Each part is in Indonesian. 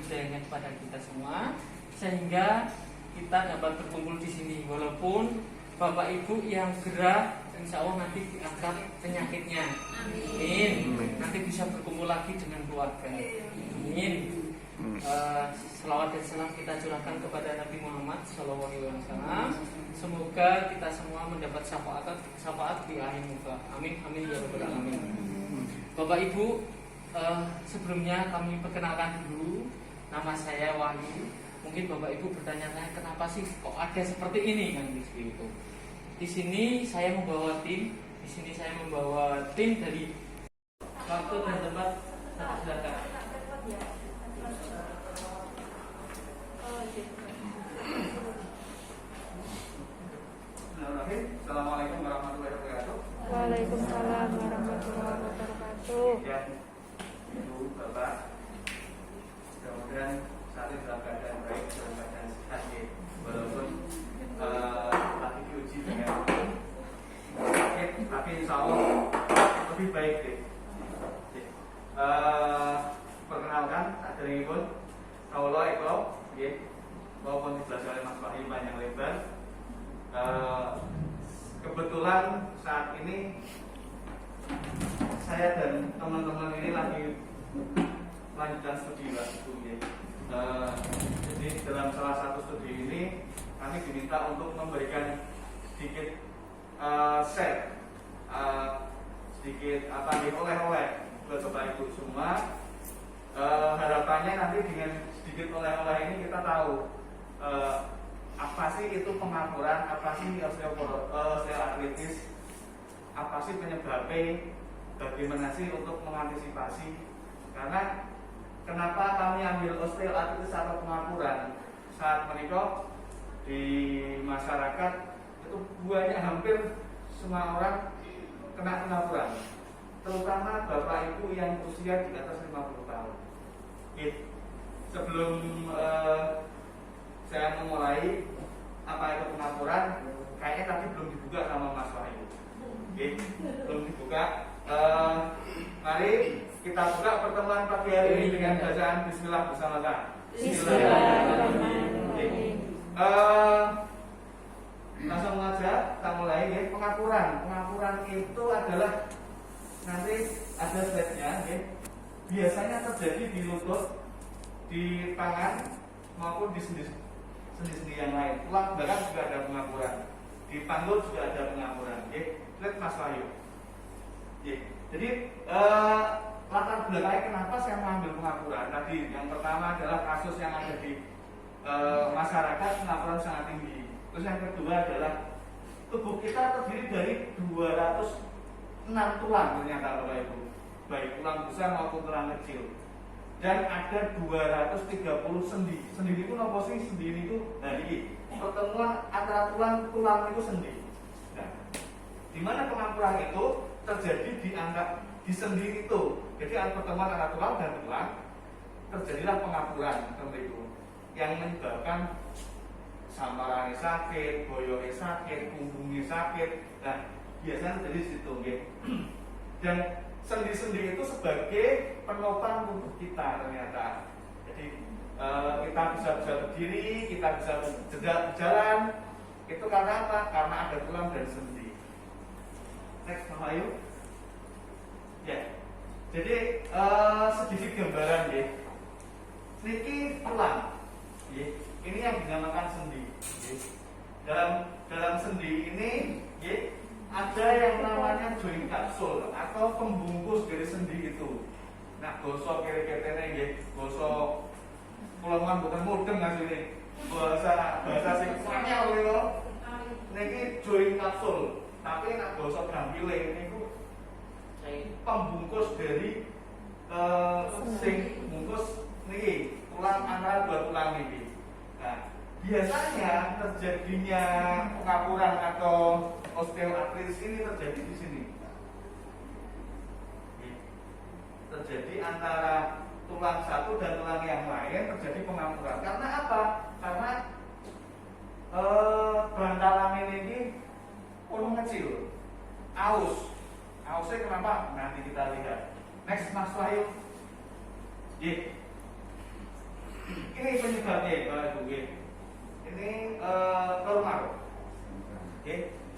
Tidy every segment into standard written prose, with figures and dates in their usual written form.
hidayahnya kepada kita semua sehingga kita dapat berkumpul di sini. Walaupun Bapak Ibu yang gerah, insya Allah nanti diangkat penyakitnya. Amin. Nanti bisa berkumpul lagi dengan keluarga. Amin. Selawat dan salam kita curahkan kepada Nabi Muhammad SAW. Semoga kita semua mendapat syafaat di akhir muka. Amin. Amin ya rabbal alamin. Bapak Ibu, sebelumnya kami perkenalkan dulu. Nama saya Wahyu. Mungkin Bapak Ibu bertanya-tanya kenapa sih kok ada seperti ini kan itu. Di sini saya membawa tim. Di sini saya membawa tim dari waktu dan tempat. Silakan. Assalamualaikum warahmatullahi wabarakatuh. Waalaikumsalam warahmatullahi wabarakatuh. Ya, Ibu, Bapak, mudah-mudahan saat ini dalam keadaan baik, dalam keadaan sehat ya. Walaupun lagi diuji dengan sakit, tapi insya Allah lebih baik deh. Perkenalkan, akhirnya pun Kaulah Eko, ya, maupun dijelaskan oleh Mas Wahyu panjang lebar. Kebetulan saat ini saya dan teman-teman ini lagi melanjutkan studi ya. Jadi dalam salah satu studi ini kami diminta untuk memberikan sedikit share, sedikit oleh-oleh buat Bapak Ibu semua. Harapannya nanti dengan sedikit oleh-oleh ini kita tahu apa sih itu pengakuran, apa sih osteoartritis, apa sih penyebabnya, bagaimana sih untuk mengantisipasi. Karena kenapa kami ambil osteoartritis atau pengakuran saat menikah di masyarakat itu banyak, hampir semua orang kena pengakuran, terutama bapak ibu yang usia di atas 50 tahun. Sebelum saya memulai apa itu pengakuran, kayaknya tadi belum dibuka sama Mas Wahyu. Belum dibuka. Mari kita buka pertemuan pagi hari ini dengan bacaan Bismillah bersama kita. Bismillahirrahmanirrahim. Langsung aja kita mulai ya. Pengakuran itu adalah nanti ada slide-nya ya. Biasanya terjadi di lutut, di tangan maupun di sendi yang lain. Tulang belakang juga ada pengakuran, di panggul juga ada pengakuran. Lihat Mas Wahyu. Jadi latar belakangnya kenapa saya mengambil pengakuran tadi, yang pertama adalah kasus yang ada di masyarakat, pengakuran sangat tinggi. Terus yang kedua adalah tubuh kita terdiri dari 206 tulang ternyata Bapak Ibu, baik tulang besar maupun tulang kecil. Dan ada 230 sendi. Sendi itu apa sih? Sendi itu dari pertemuan antara tulang itu sendi. Nah, di mana pengakuran itu terjadi di sendi itu. Jadi pertemuan antara tulang dan tulang terjadilah pengakuran seperti itu, yang menyebabkan samparannya sakit, boyongnya sakit, punggungnya sakit. Nah, biasanya terjadi di situ. Dan sendi-sendi itu sebagai penopang tubuh kita ternyata. Jadi kita bisa berdiri, kita bisa berjalan. Itu karena apa? Karena ada tulang dan sendi. Next, Mas Ayu. Ya. Jadi sedikit gambaran ya. Niki tulang. Ya. Ini yang dinamakan sendi. Ya. Dalam sendi ini, ya, ada yang namanya joint capsule atau pembungkus dari sendi itu. Nah, gosok kiri-kiri nggih, gosok kula mboten mudeng asline. Bahasa sing anyar lho. Niki joint capsule, tapi nek gosok gampile niku pembungkus dari sing bungkus niki tulang antara dua tulang niki. Nah, biasanya terjadinya pengapuran atau osteoartritis ini terjadi di sini. Terjadi antara tulang satu dan tulang yang lain terjadi pengapuran. Karena apa? Karena bantalan ini pun kecil, aus. Ausnya kenapa? Nanti kita lihat. Next, Mas Wahyu. Ini penyebabnya, Ibu. Ini normal.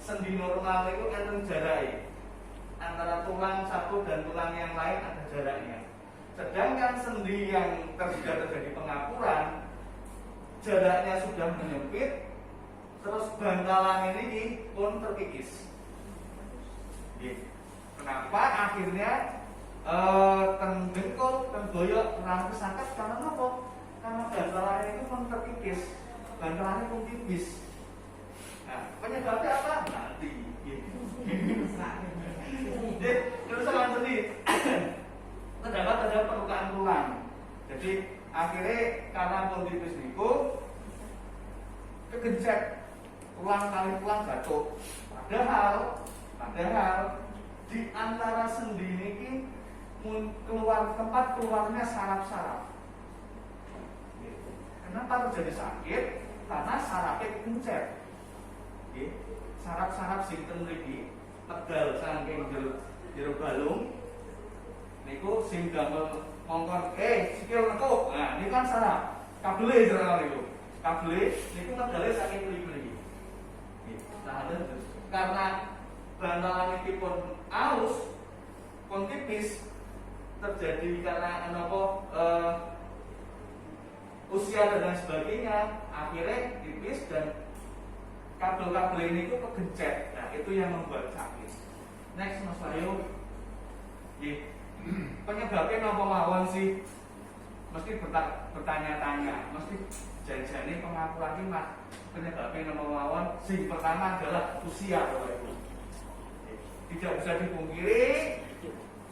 Sendi normal itu enten jaraknya. Antara tulang satu dan tulang yang lain ada jaraknya. Sedangkan sendi yang terjadi pengapuran, jaraknya sudah menyempit, terus bantalan ini pun terkikis. Kenapa akhirnya tendengkul, tendoyok, rambut sangkat karena apa? Karena bantalan itu pun terkikis, bantalan pun tipis. Nah, penyebabnya apa? Nanti. Terus lanjut nih. Terdapat ada perlukaan tulang. Jadi akhirnya karena pun tipis niku kegencet tulang kali tulang jatuh. Padahal di antara sendi ini keluar tempat keluarnya saraf-saraf. Kenapa terjadi sakit? Karena sarafnya kegencet. Saraf-saraf sing ten mriki tegal saking jero balung niku sing damel mongkon sikil nekuk. Nah, ini kan saraf. Kabele jero niku. Kabele niku tegale saking mriki. Nah, karena bantalan iki pun halus, pun tipis, terjadi karena usia dan lain sebagainya, akhirnya tipis dan kabel-kabel ini itu kegencet. Nah, itu yang membuat sakit. Next, Mas Bayu. Penyebabnya apa mawon sih? Mesti bertanya-tanya, mesti janji-janji pengakuan ini Mas. Penyebabnya apa mawon? Sing pertama adalah usia, Bapak Ibu. Tidak bisa dipungkiri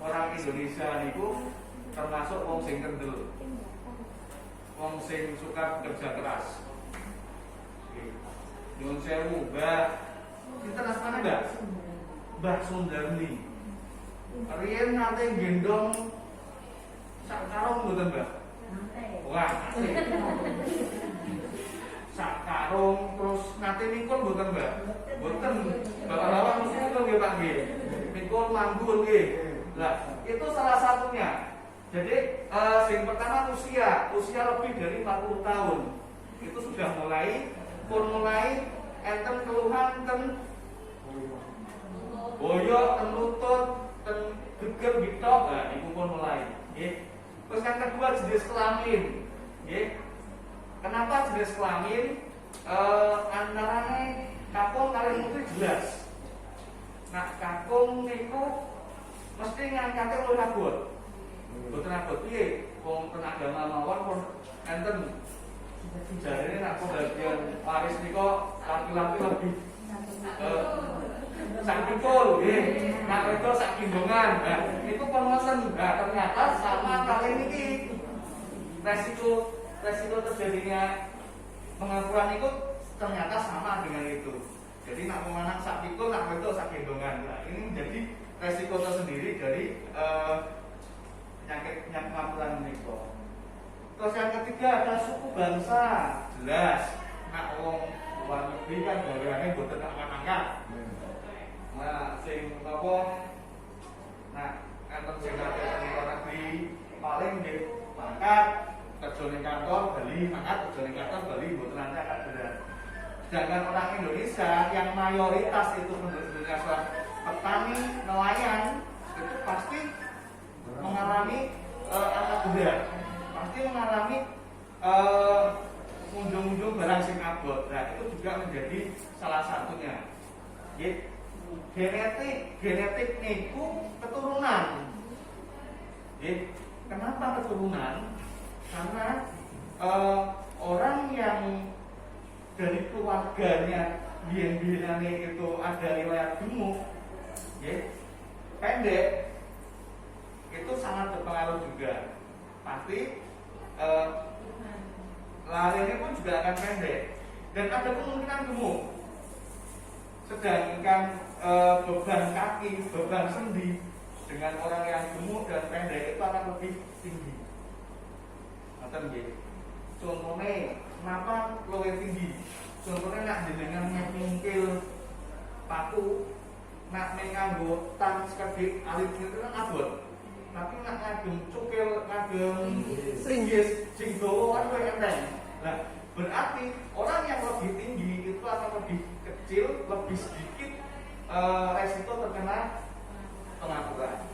orang Indonesia niku termasuk wong sing kendel. Wong sing suka kerja keras. Nyuwun sewu, Mbah. Kita nasmane Mbah. Mbah Sundarni. Riyen nate gendong sak karung mboten, Mbah? Wah. Sak karung terus nate mingkul mboten, Mbah? Mboten. Bapak lawang mesti itu nggih, Pak nggih. Mingkul manggun nggih. Lah, itu salah satunya. Jadi yang pertama usia lebih dari 40 tahun. Itu sudah mulai enten keluhan ten boyok, ten lutut, ten geger bitok, nah itu pun mulai. Terus yang kedua jenis kelamin. Kenapa jenis kelamin? Antaranya kakung kali putri jelas. Nah kakung niku mesti ngangkate luwih abot. Boten abot piye? Wong tenaga mawon pun enten jarene nek bagian waris nika laki-laki lebih sak pikul nggih. Nek wedok sak kindongan. Nah, niku pun ngoten. Nah, ternyata sama kali niki resiko terjadinya pengakuan itu ternyata sama dengan itu. Jadi nak memanang sak pikul, nak wedok sak kindongan. Nah, ini menjadi resiko tersendiri dari penyakit pengakuan niku. Terus yang ketiga ada suku bangsa, jelas. Nak wong luar negeri kan gaweane mboten angkat-angkat. Nah, sing apa? Nah, enten sing nate luar negeri paling nggih mangkat kerja ning kantor Bali, mangkat kerja ning kantor Bali mboten angkat berat. Sedangkan orang Indonesia yang mayoritas itu penduduknya seorang petani, nelayan, itu pasti mengalami angkat berat. Pasti mengalami ujung-ujung barang sing abot. Nah, itu juga menjadi salah satunya. Genetik niku keturunan. Kenapa keturunan? Karena orang yang dari keluarganya biyen-biyene itu ada riwayat gemuk, pendek, itu sangat berpengaruh juga. Pasti larinya pun juga akan pendek dan ada kemungkinan gemuk. Sedangkan beban kaki, beban sendi dengan orang yang gemuk dan pendek itu akan lebih tinggi. Ngoten nggih. Contohnya, kenapa luwih tinggi? Contohnya nak jenengan nyengkil paku, nak nganggo tang sekedhik alit itu kan abot. tapi nak ngagem cukil, ngagem linggis, sing dawa kan luwih enteng. Nah, berarti orang yang lebih tinggi itu akan lebih kecil, lebih sedikit resiko terkena pengapuran.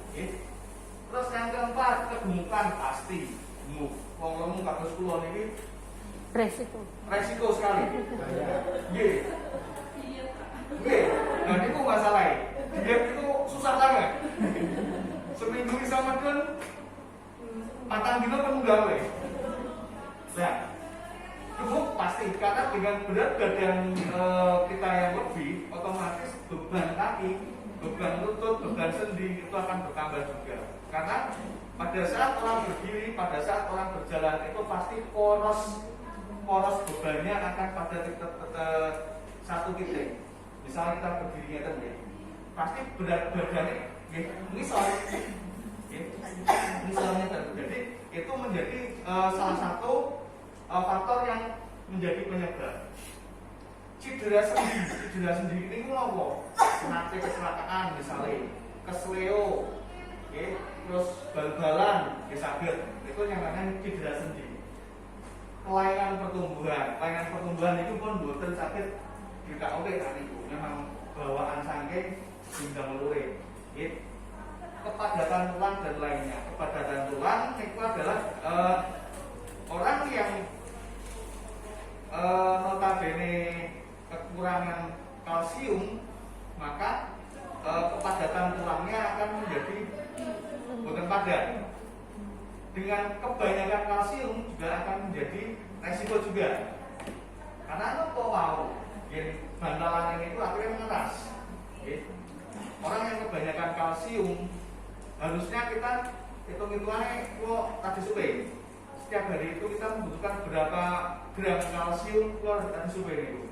Terus yang keempat, kegemukan pasti. Wong lemu kados kula niki resiko sekali. Nggih. Nggih. Nah niku masalah. Diet itu susah banget. Seminggu bisa makan 4 dino penuh gawe. Nah, gemuk pasti karena dengan berat badan kita yang lebih, otomatis beban kaki, beban lutut, beban sendi itu akan bertambah juga. Karena pada saat orang berdiri, pada saat orang berjalan itu pasti poros bebannya akan pada satu titik. Misalnya kita berdiri ya, pasti berat badannya misalnya jadi itu menjadi salah satu faktor yang menjadi penyebab cedera sendi ini ngopo nanti kecelakaan misalnya kesleo terus bal-balan saged itu yang namanya cedera sendi. Kelainan pertumbuhan itu pun boten sakit kita kan itu memang bawaan saking pinggang lurik. Kepadatan tulang dan lainnya. Kepadatan tulang itu adalah orang yang notabene kekurangan kalsium, maka kepadatan tulangnya akan menjadi bukan padat. Dengan kebanyakan kalsium juga akan menjadi resiko juga. Karena apa mau? Bantalan ini itu akhirnya mengeras. Orang yang kebanyakan kalsium harusnya kita hitung-hitungannya kok tadi sore. Setiap hari itu kita membutuhkan berapa gram kalsium keluar dari sore itu.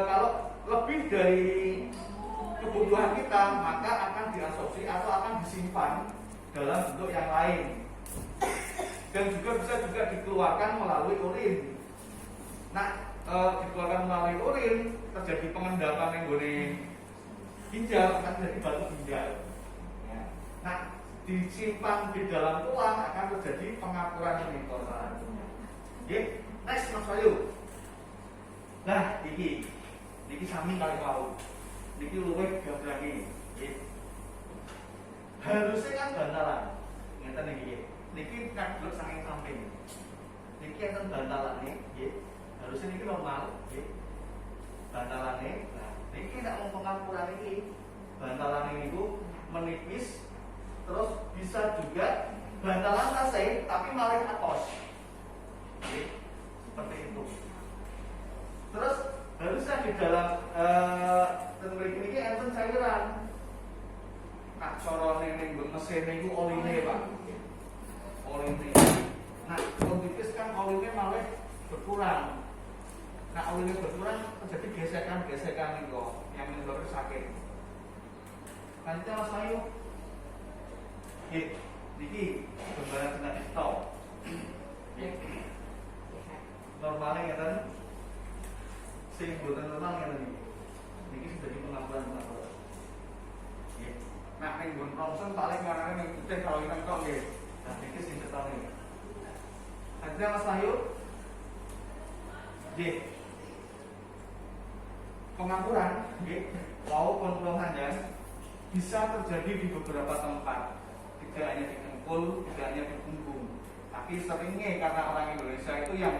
Kalau lebih dari kebutuhan kita maka akan diabsorpsi atau akan disimpan dalam bentuk yang lain dan juga bisa dikeluarkan melalui urin. Nah, dikeluarkan melalui urin terjadi pengendapan yang ginjal akan terjadi batu ginjal. Ya. Nah, disimpan di dalam tulang akan terjadi pengapuran mitosa. Next Mas Bayu. Nah, iki sami kali mau. Niki luwih gabrake. Harusnya kan bantalan. Ngeten iki. Niki nek blok saking samping. Niki enten bantalane, nggih. Harusnya niki normal, nggih. Bantalane. Nah, niki nek wong pengampuran iki, bantalane niku menipis terus bisa juga bantalan tasih tapi malah atos. Nggih. Seperti itu. Terus harusnya di dalam teknik ini enten cairan. Nah, corone ning mesin niku oline, Pak. Oline. Nah, tipis kan oline malah berkurang. Nah, oline berkurang terjadi gesekan-gesekan itu yang menyebabkan sakit. Nanti Mas Ayu. Niki gambaran kena stop. Normalnya ngeten. Sing boten normal ngeten iki. Niki sudah di pengakuan. Nah, ning nggon prongsen paling ngarane ning putih kalau kita kok nggih. Nah, niki sing ketone. Ada Mas Wahyu? Nggih. Pengakuran nggih, maupun pelongan bisa terjadi di beberapa tempat. Tidak hanya di dengkul, tidak hanya di punggung. Tapi seringnya karena orang Indonesia itu yang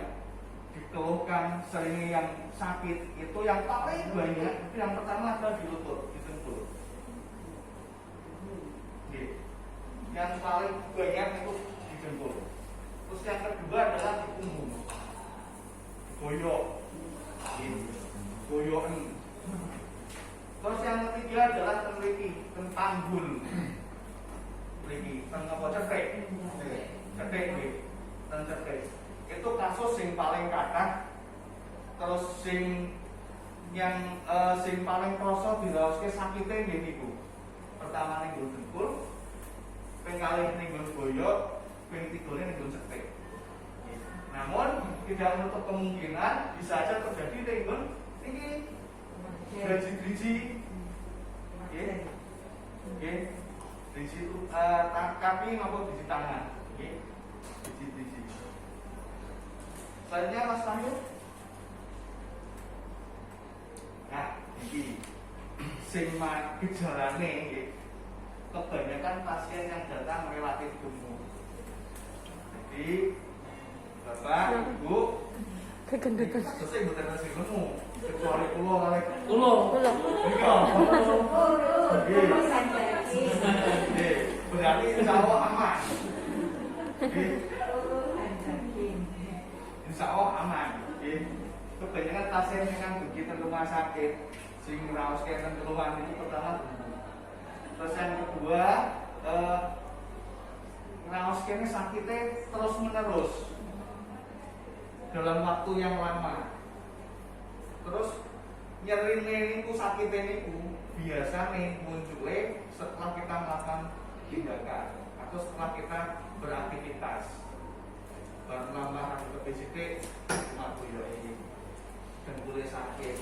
dikeluhkan, seringnya yang sakit itu yang paling banyak itu yang pertama adalah di lutut, di dengkul. Yang paling banyak itu di dengkul. Terus yang kedua adalah di punggung, goyok, goyokan. Terus yang ketiga adalah tengliki, tentanggul, tengah cetek, cetek. Itu kasus yang paling kathah. Terus yang paling kroso diraoske sakite nggih niku. Pertama ning nggon dengkul, ping kalih ning nggon boyok, ping tigone ning nggon cetek. Namun tidak menutup kemungkinan bisa saja terjadi ning nggon iki geriji-geriji. Nggih. Di situ kaki maupun di tangan. Oke. Di sini. Selanjutnya Mas Fahyu. Nah, ini sing gejalane nggih. Kebanyakan pasien yang datang relatif gemuk. Jadi Bapak, Ibu, Kegendutan. selesai bukan nasi gemuk, kecuali pulau kali. Ulo. Berarti insya Allah aman. Insya Allah aman. Kebanyakan pasien yang begitu rumah sakit, sing raos kenten keluhan itu pertama. Terus yang kedua, raos kene sakitnya terus menerus dalam waktu yang lama. Terus nyeri niku sakitnya niku biasa nih munculnya setelah kita melakukan tindakan atau setelah kita beraktivitas. Baru nambah aktivitas matu ya ini dan boleh sakit.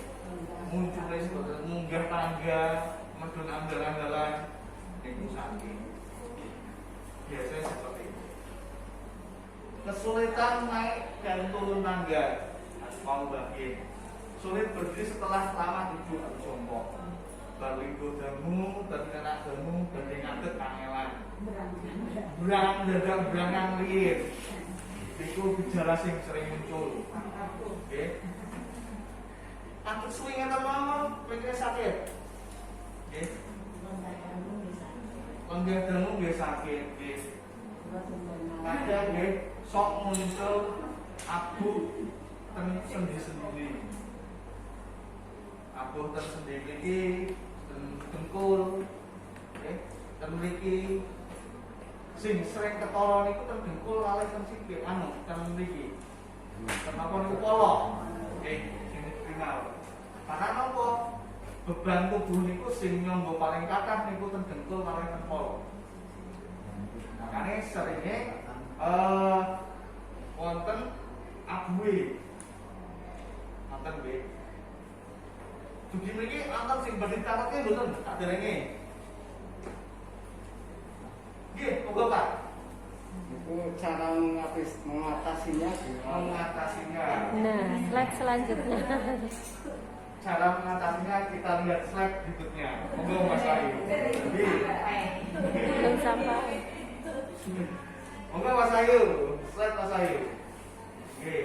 Munculnya seperti munggah tangga, medun andalan-andalan, niku sakit. Biasanya seperti itu. Kesulitan naik dan turun tangga, mau bagian. Sulit berdiri setelah lama duduk atau jongkok. Baru itu dangu, dan kena dangu, dan ngadeg kangelan. Berangan liir. Itu gejala yang sering muncul. Oke. Takut swing atau mau, pikirnya sakit. Oke. Lenggah dangu dia sakit. Ada dia sok muncul abu sendi-sendi. Abu tersendiri dengkul, dan mriki sing sering ketara niku ten dengkul kalih ten sikil ten mriki. Kenapa niku polo? Sing final. Karena napa? Beban tubuh niku sing nyangga paling kathah niku ten dengkul kalih ten polo. Makanya seringnya wonten abuhe. Wonten nggih. Dugi mriki antar sing badhe taratke mboten tak derenge. Nggih, monggo Pak. Itu cara mengatasinya Mengatasinya. Nah, slide selanjutnya. Cara mengatasinya kita lihat slide berikutnya. Monggo Mas Ayu. Belum sampai. Monggo Mas Ayu, slide Mas Ayu. Oke.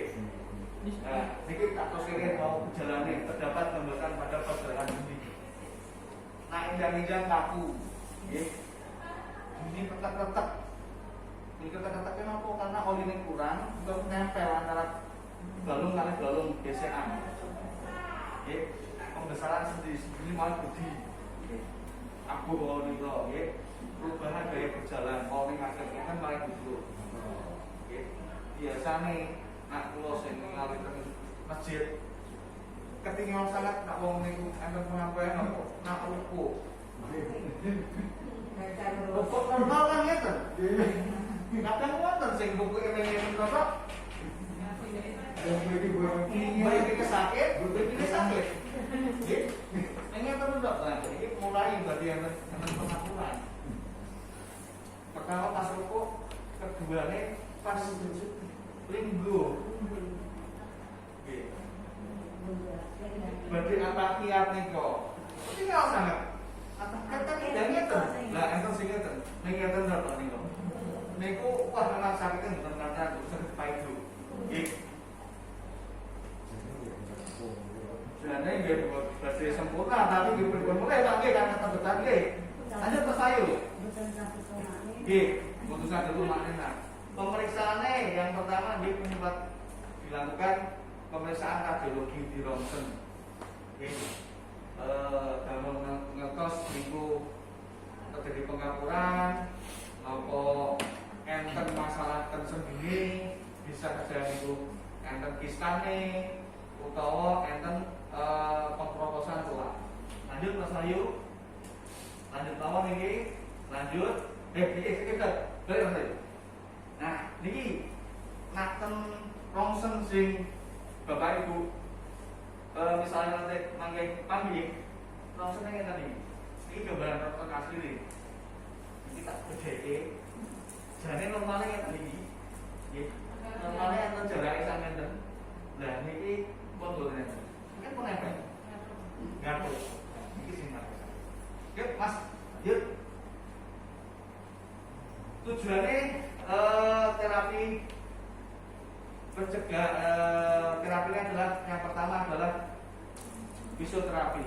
Nah, sedikit tak kira mau berjalannya terdapat hambatan pada pergerakan sendi. Nah, injak-injak kaku. Ini ketek-ketek. Ini ketek-keteknya kenapa? Karena olinya kurang, untuk nempel antara balung kali balung gesekan. Pembesaran sendi ini malah budi. Aku oli lo, perubahan gaya berjalan. Oli akhirnya kan malah duduk. Biasa nih. Nak kula sing ngalih teng masjid ketinggalan sangat nak wong niku enten pengampaian apa nak ruku. Ruku normal kan ngeten. Kadang wonten sing ruku eling-eling kok. Iki sakit, iki sakit. Nggih. Ini terus ndak lah. Iki mulai bagian pengaturan. Pertama pas ruku, keduane pas linggo. Berarti apa kiat niko? Tinggal sangat. Kata tidaknya tuh. Lah enten sing ngeten. Ning ngeten napa niko? Niku wah memang sakitnya bukan karena dosen paidu. Nggih. Sebenarnya nggih berarti sempurna tapi diberi mulai tak nggih karena tebetan nggih. Lanjut Mas Ayu. Nggih, putusan dulu maknanya. Pemeriksaannya yang pertama dia dilakukan pemeriksaan radiologi di Ronsen. Dalam ngekos niku terjadi pengapuran, apa enten masalah tersendiri bisa terjadi niku enten kistane utawa enten pemproposan tulang. Lanjut Mas Ayu. Lanjut lawan ini. Lanjut. Kita balik. Nah, niki naken rongsen sing Bapak Ibu misalnya nanti mangke pambi rongsen ngene tadi. Ini gambaran rongsen asli nih. kita bedheke. Jane normale ngeten iki. Nggih. Normale enten jarake sak meter. Lah niki pun boten enten. Kan pun enten. Ngatur. Iki sing Mas. Yuk Mas, yuk. Tujuannya terapi pencegah terapinya adalah yang pertama adalah fisioterapi.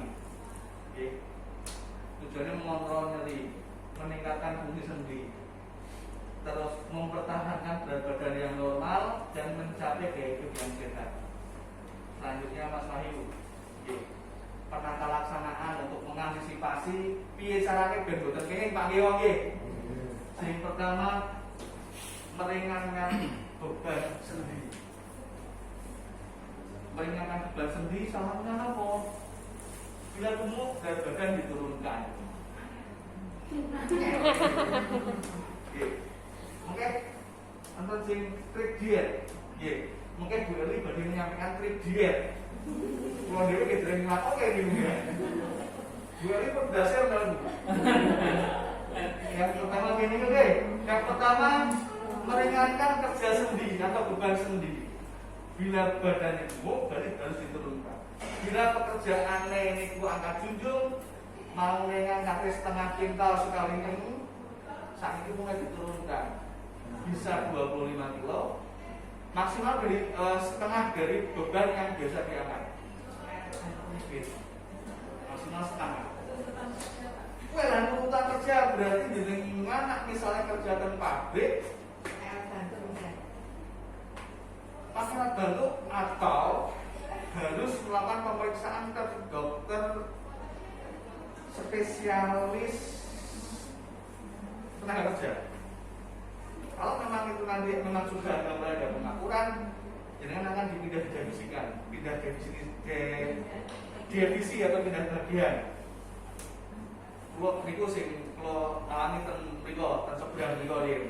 Oke. Tujuannya mengontrol nyeri, meningkatkan fungsi sendi, terus mempertahankan berat badan yang normal dan mencapai gaya hidup yang sehat. Selanjutnya Mas Wahyu, oke. Penata laksanaan untuk mengantisipasi piye carane ben boten kenging Pak Nggih nggih. Yang pertama meringankan beban sendi. Meringankan beban sendi salah satunya apa? Bila gemuk berat badan diturunkan. Oke, anton sing trik diet. Nggih, mungkin Bu Eli badhe menyampaikan trik diet. Kalau dhewe ki dereng nglakok kayak gini ya. Bu Eli kok dasar dalam. Yang pertama gini oke. Yang pertama meringankan kerja sendi atau beban sendi. Bila badannya gemuk berarti harus diturunkan. Bila pekerjaan ini ku angkat junjung mau dengan kaki setengah kintal sekali ini saat itu mulai diturunkan bisa 25 kilo maksimal dari setengah dari beban yang biasa diangkat maksimal setengah. Lan urutan kerja berarti di lingkungan misalnya kerja di pabrik pakai alat bantu atau harus melakukan pemeriksaan ke dokter spesialis tenaga kerja. Kalau memang itu nanti memang sudah ada pengakuran, jangan akan dipindah divisikan, pindah divisi atau pindah bagian. Kalau niku sing kalau alami ten mriko ten seberang mriko nggih.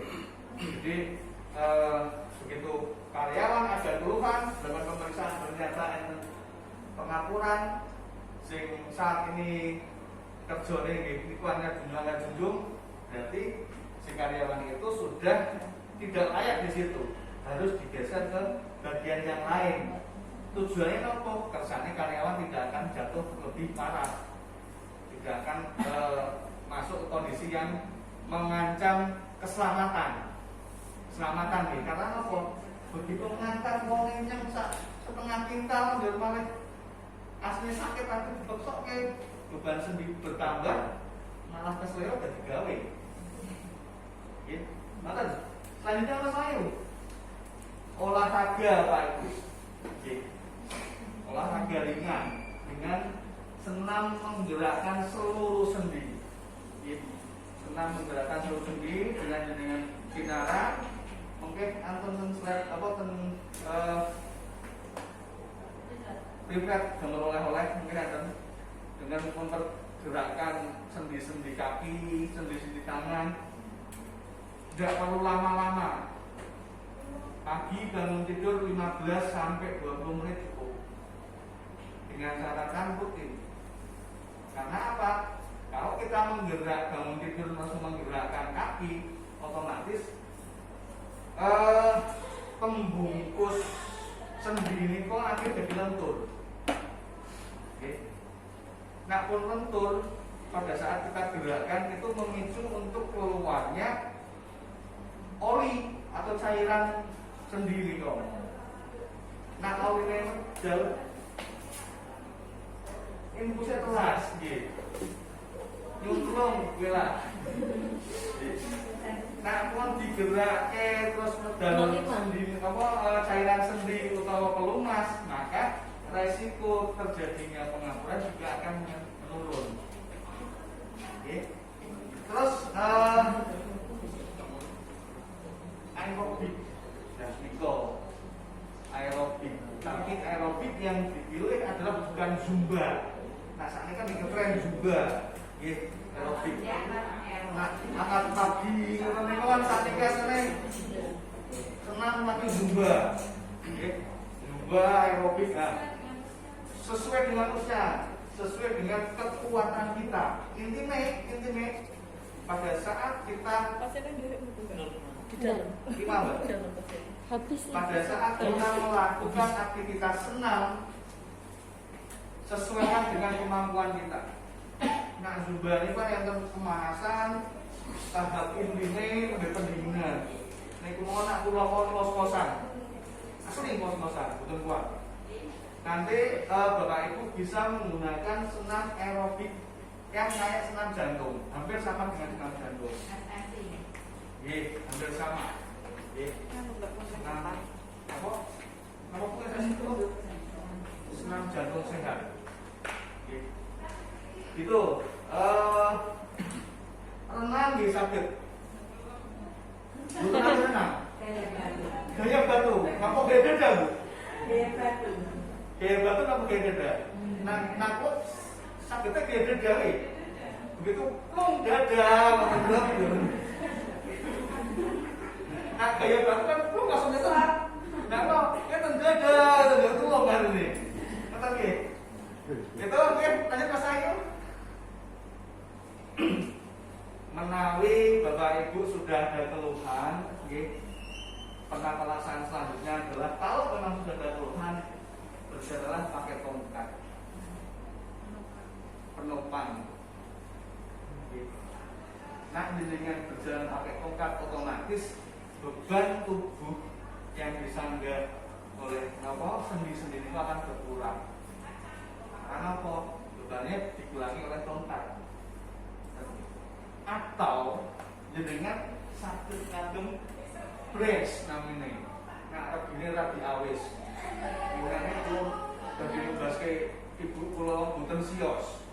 Jadi begitu karyawan ada keluhan dalam pemeriksaan ternyata enten pengakuran sing saat ini kerjane nggih niku ana jumlah junjung berarti si karyawan itu sudah tidak layak di situ, harus digeser ke bagian yang lain. Tujuannya apa? Kersane karyawan tidak akan jatuh lebih parah, tidak akan masuk ke kondisi yang mengancam keselamatan nih. Karena apa? Begitu mengangkat wong yang setengah kintal ndur malah asli sakit tapi dipeksa ke beban sendi bertambah malah keseleo dadi gawe. Nggih. Maka selanjutnya Mas Ayu. Olahraga Pak Ibu. Nggih. Olahraga ringan dengan senam menggerakkan seluruh sendi. Nggih. Senam menggerakkan seluruh sendi dengan pinaran. Mungkin anton slide apa privat gambar oleh-oleh mungkin ada dengan mempergerakkan sendi-sendi kaki, sendi-sendi tangan. Tidak perlu lama-lama. Pagi bangun tidur 15 sampai 20 menit cukup. Dengan catatan rutin. Karena apa? Kalau kita bangun tidur langsung menggerakkan kaki, otomatis pembungkus sendi ini kok akhirnya jadi lentur. Nah pun lentur pada saat kita gerakkan itu memicu untuk keluarnya oli atau cairan sendiri kok. Nah oli ini jauh impulsnya telas gitu. Nyuntrung gila. Nah, pun digerakkan terus dalam sendi cairan sendi atau pelumas, maka resiko terjadinya pengapuran juga akan menurun. Oke. Terus aerobik dan aerobik. Tapi aerobik yang dipilih adalah bukan zumba. Nah, saat ini kan tren zumba, aerobik. Nah, angkat pagi, teman-teman saat ini senang lagi zumba, zumba aerobik. Nah, sesuai dengan usia, sesuai dengan kekuatan kita. Intimate, pada saat kita Di dalam. gimana? Habis Pada saat kita melakukan aktivitas senam sesuaikan dengan kemampuan kita. Nah, Zuba ini kan yang kemanasan tahap ini udah pendinginan. Nek kulo nak kula kos-kosan. Asli kos-kosan, betul kuat. Nanti Bapak Ibu bisa menggunakan senam aerobik yang kayak senam jantung, hampir sama dengan senam jantung. Hampir sama. Senam apa? Apa itu? Senam jantung sehat. Itu renang nggih saged. Renang. Gaya batu. Apa gaya dada, Bu? Gaya batu apa gaya dada? Nah kok sagednya gaya dada begitu plung dada mengendap gitu. Nah gaya batu kan plung langsung nyetak. Nah kok kan dada itu loh kan ini. Kata nggih. Itu oke, lanjut Mas Ayu. Menawi Bapak Ibu sudah ada keluhan, penata selanjutnya adalah kalau memang sudah ada keluhan, berjalan pakai tongkat penopang. Nah, dengan berjalan pakai tongkat otomatis beban tubuh yang disanggah oleh sendi-sendi itu akan berkurang. Karena apa? Bebannya dikurangi oleh tongkat. Atau jenengan sakit ngagem brace namanya. Nah, begini rabi awis. Mulane itu bagi nubaske ibu kula mboten sios.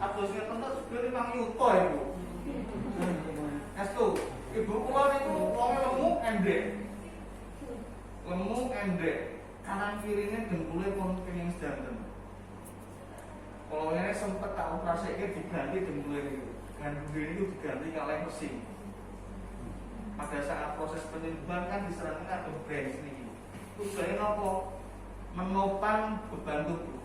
Atus ngeten tok sebenarnya mang yuto ibu. Estu, ibu kula niku wong lemu endek. Lemu endek. Kanan kirinya dengkulnya pun kenging sedanten. Kalau ini sempat tak operasi diganti dengkulnya itu. Dengan dengkulnya itu diganti oleh mesin. Pada saat proses penyembuhan kan diserangkan ada brace ini. Tujuannya apa? Menopang beban tubuh.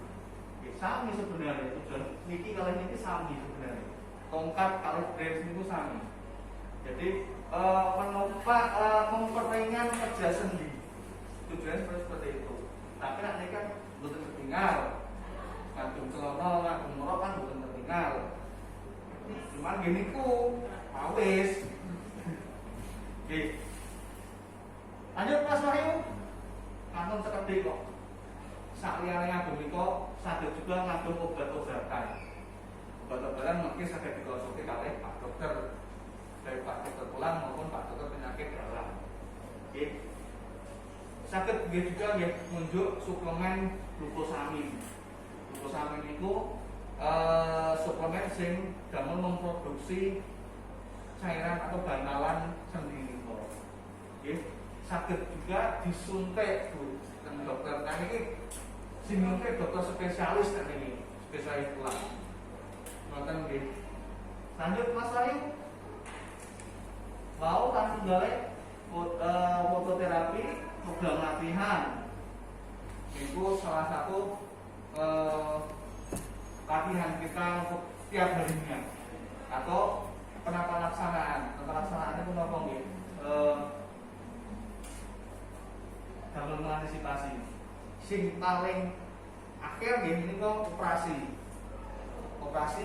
Sami sebenarnya tujuan. Niki kali ini sami sebenarnya. Tongkat kali brace itu sami. Jadi menopang, memperingan kerja sendi. Tujuannya seperti itu. Tapi nanti kan bukan tertinggal. Ngadum celana, ngadum merok kan bukan tertinggal. Cuman gini ku, awis. Oke. Lanjut Mas Wahyu. Ngandung sekedhik kok. Sakliyane ngandung nika saged juga ngandung obat-obatan. Obat-obatan mungkin saged dikonsultasi kalih Pak Dokter. Baik Pak Dokter tulang maupun Pak Dokter penyakit dalam. Oke. Saged juga nggih ngunjuk suplemen glukosamin. Glukosamin itu suplemen sing damel memproduksi cairan atau bantalan sendi niku. Nggih, saged juga disuntik Bu dengan dokter. Nah ini sing nyuntik dokter spesialis kan ini, spesialis tulang. Ngoten nggih. Lanjut Mas Wahyu. Mau langsung gale fototerapi program latihan itu salah satu latihan kita untuk setiap harinya atau penata laksanaan itu apa nggih? Dalam mengantisipasi sing paling akhir nggih ini kok operasi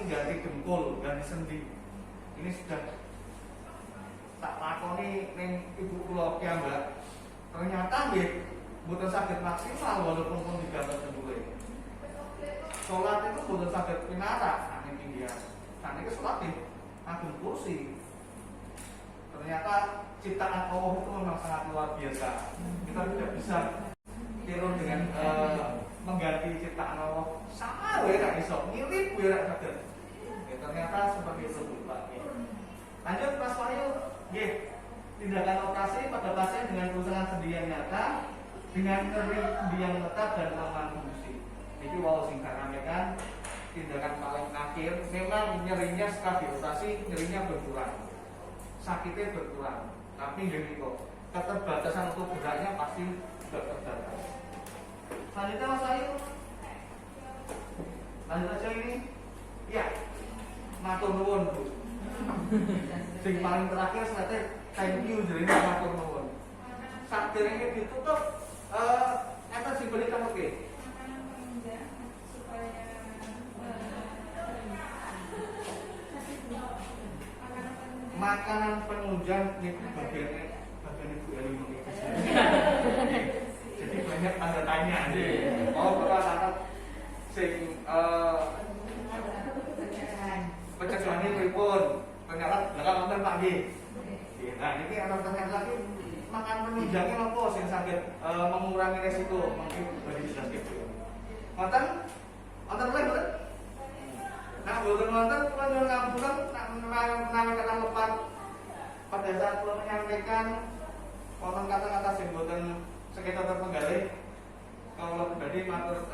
ganti dengkul, ganti sendi. Ini sudah tak lakoni ning ibu kula piyambak. Ternyata nggih mboten saged maksimal walaupun pun diganti dengkule. Salat itu mboten saged pinarak nang India. Saniki salat nggih ngagem kursi. Ternyata ciptaan Allah itu memang sangat luar biasa. Kita tidak bisa tiru dengan mengganti ciptaan Allah. Sama wae ra iso, mirip wae ra saged. Ternyata seperti itu Pak. Lanjut Mas Wahyu. Nggih. Tindakan operasi pada pasien dengan kerusakan sendi yang nyata, dengan nyeri sendi yang tetap dan kelemahan fungsi. Ini wow sing sampaikan tindakan paling akhir. Memang nyerinya setelah dioperasi nyerinya berkurang, sakitnya berkurang. Tapi gini kok keterbatasan untuk geraknya pasti juga terbatas. Selanjutnya Mas Ayu, lanjut aja ini. Ya, matur nuwun Bu. Sing paling terakhir saya thank you jadi matur nuwun. Sakderenge ditutup eta sing beli kamu ke? Makanan penunjang itu bagian Ibu Eli ini. Jadi banyak tanda tanya. Oh, kata sing pencegahan ini pripun? Ternyata belakang nonton Pak nggih. Nah, ini ana pertanyaan lagi, makan penunjangnya apa sing saged mengurangi resiko? Mungkin bagi jelas gitu. Wonten boleh. Nah, boten wonten kula nyuwun ngapunten menawi lepat pada saat kula menyampaikan wonten kata-kata sing boten sekitar terpenggalih. Kalau pribadi matur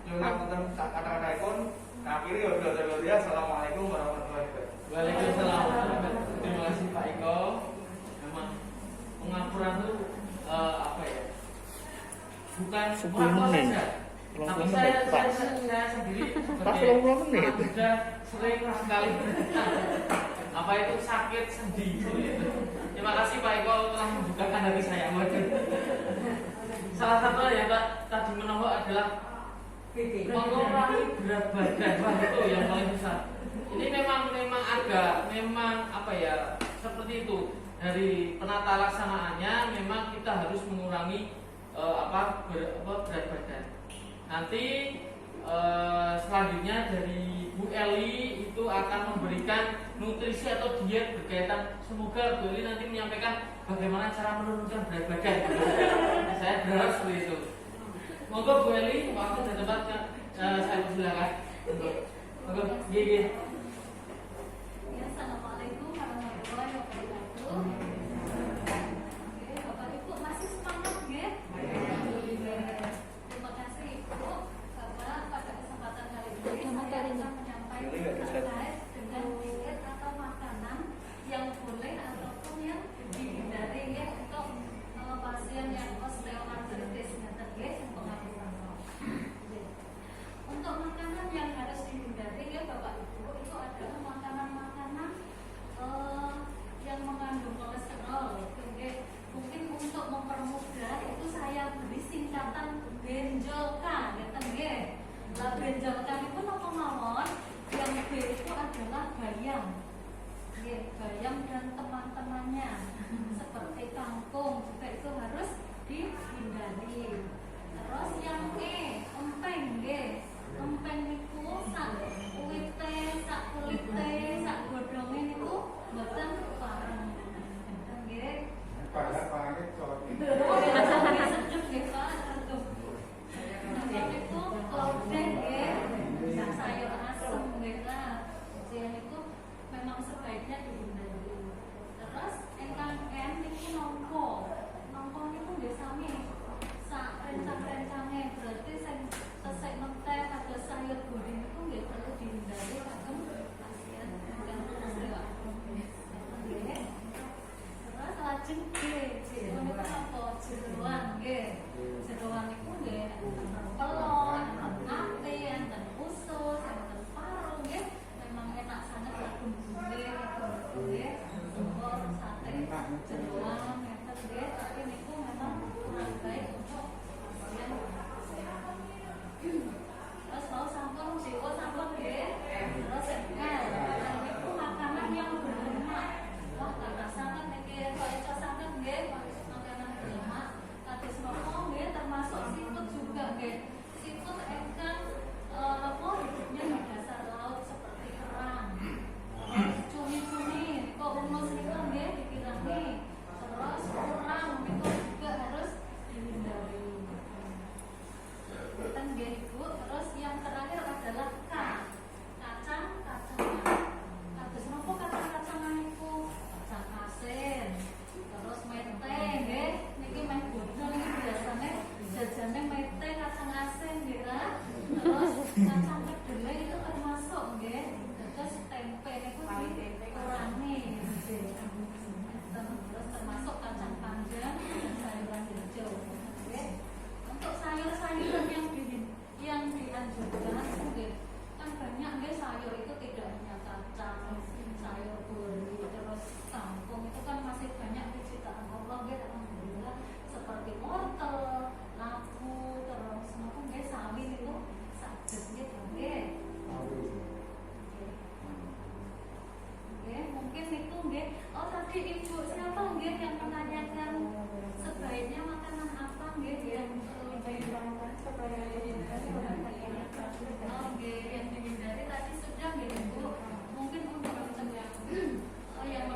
nyuwun ngapunten kata-kataipun. Nah, akhirnya ya, assalamualaikum warahmatullahi wabarakatuh. Waalaikumsalam. Terima kasih Pak Iko. Memang pengapuran itu apa ya? Bukan pengapuran saja. Tapi saya sendiri sudah sering sekali apa itu sakit sendi. Terima kasih Pak Iko telah membukakan hati saya. Salah satu yang tadi menolong adalah mengurangi berat badan. Wah, itu yang paling besar. Ini memang apa ya, seperti itu. Dari penata laksanaannya memang kita harus mengurangi berat badan. Nanti selanjutnya dari Bu Eli itu akan memberikan nutrisi atau diet berkaitan. Semoga Bu Eli nanti menyampaikan bagaimana cara menurunkan berat badan. Saya berharap seperti itu. Monggo Bu Eli, waktu dan tempat saya persilakan. Monggo, gigi. Assalamualaikum warahmatullahi wabarakatuh. Oke, Bapak Ibu masih semangat nggih? Terima kasih Ibu karena pada kesempatan kali ini saya akan menyampaikan terkait dengan diet atau makanan yang boleh ataupun yang dihindari ya untuk pasien yang osteoartritis nggih. Untuk makanan yang harus dihindari ya Bapak Ibu itu adalah makanan-makanan yang mengandung kolesterol. Oke. Mungkin untuk mempermudah itu saya beri singkatan benjokan, ngeten nggih. Lah benjokan itu napa mawon? Yang B itu adalah bayam. Nggih, bayam dan teman-temannya. Seperti kangkung juga itu harus dihindari. Terus yang E, empeng nggih. Empeng niku sak kulite, sak godhonge niku mboten pareng. Nggih. Pangit kok. Sejuk nggih Pak, sejuk. Nah, niku lodeh nggih. Sayur asem nggih lah. Jadi niku memang sebaiknya dihindari. Terus ingkang N niku nongko. Nongko niku nggih sami sak rencang-rencange berarti sing tesek menteh ada sayur goreng itu nggih perlu dihindari kagem pasien yang menanyakan sebaiknya makanan apa nggih yang yang dihindari tadi sudah nggih Bu. Mungkin untuk mencegah yang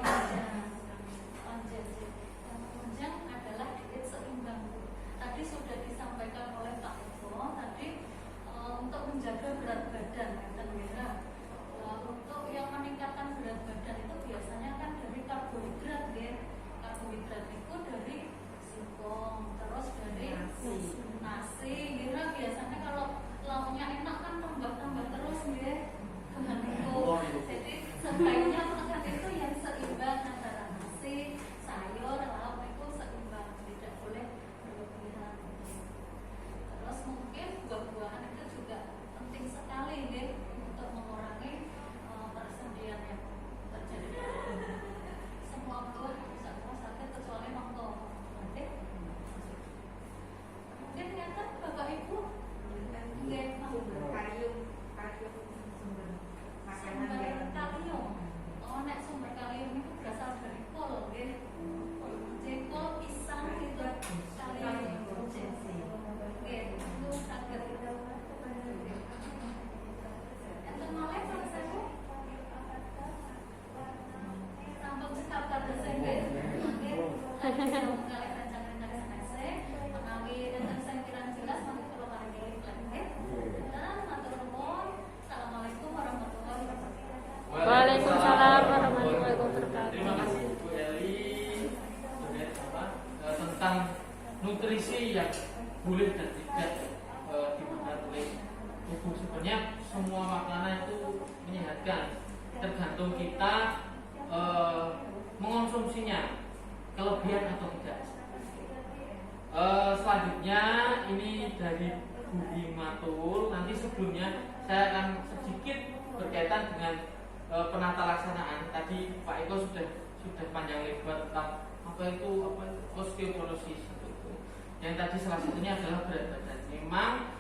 menunjang adalah diet seimbang Bu. Tadi sudah disampaikan oleh Pak Eko tadi untuk menjaga berat badan dan untuk yang meningkatkan berat badan itu biasanya kan dari karbohidrat ya. Karbohidrat itu dari singkong, terus dari nasi. Kira biasanya kalau lauknya enak kan tambah terus ya. Jadi sebaiknya makan itu yang seimbang antara nasi, sayur, lauk itu seimbang, tidak boleh berlebihan. Terus mungkin buah-buahan itu juga penting sekali ya untuk mengurangi persendian yang terjadi. Semua buah bisa sakit kecuali mangga. Mungkin ternyata Bapak Ibu sumber kalium nek sumber kalium itu berasal dari kol nggih. Jengkol, pisang itu kalium. Nggih, itu saged. Enten malih kalau saya sampun sekabar desa nggih. Nggih. Kali rencana-rencana senese menawi enten sing kirang jelas mangke kula paringi iklan nggih. Dan matur nuwun. Assalamualaikum warahmatullahi wabarakatuh. Waalaikumsalam warahmatullahi wabarakatuh. Terima kasih Bu Eli tentang nutrisi yang boleh dan tidak dimakan oleh tubuh. Sebenarnya semua makanan itu menyehatkan, tergantung kita mengonsumsinya, kelebihan atau tidak. Selanjutnya ini dari Bu Himatul. Nanti sebelumnya saya akan sedikit berkaitan dengan penata laksanaan. Tadi Pak Eko sudah panjang lebar tentang apa itu osteoporosis itu. Yang tadi salah satunya adalah berat badan. Memang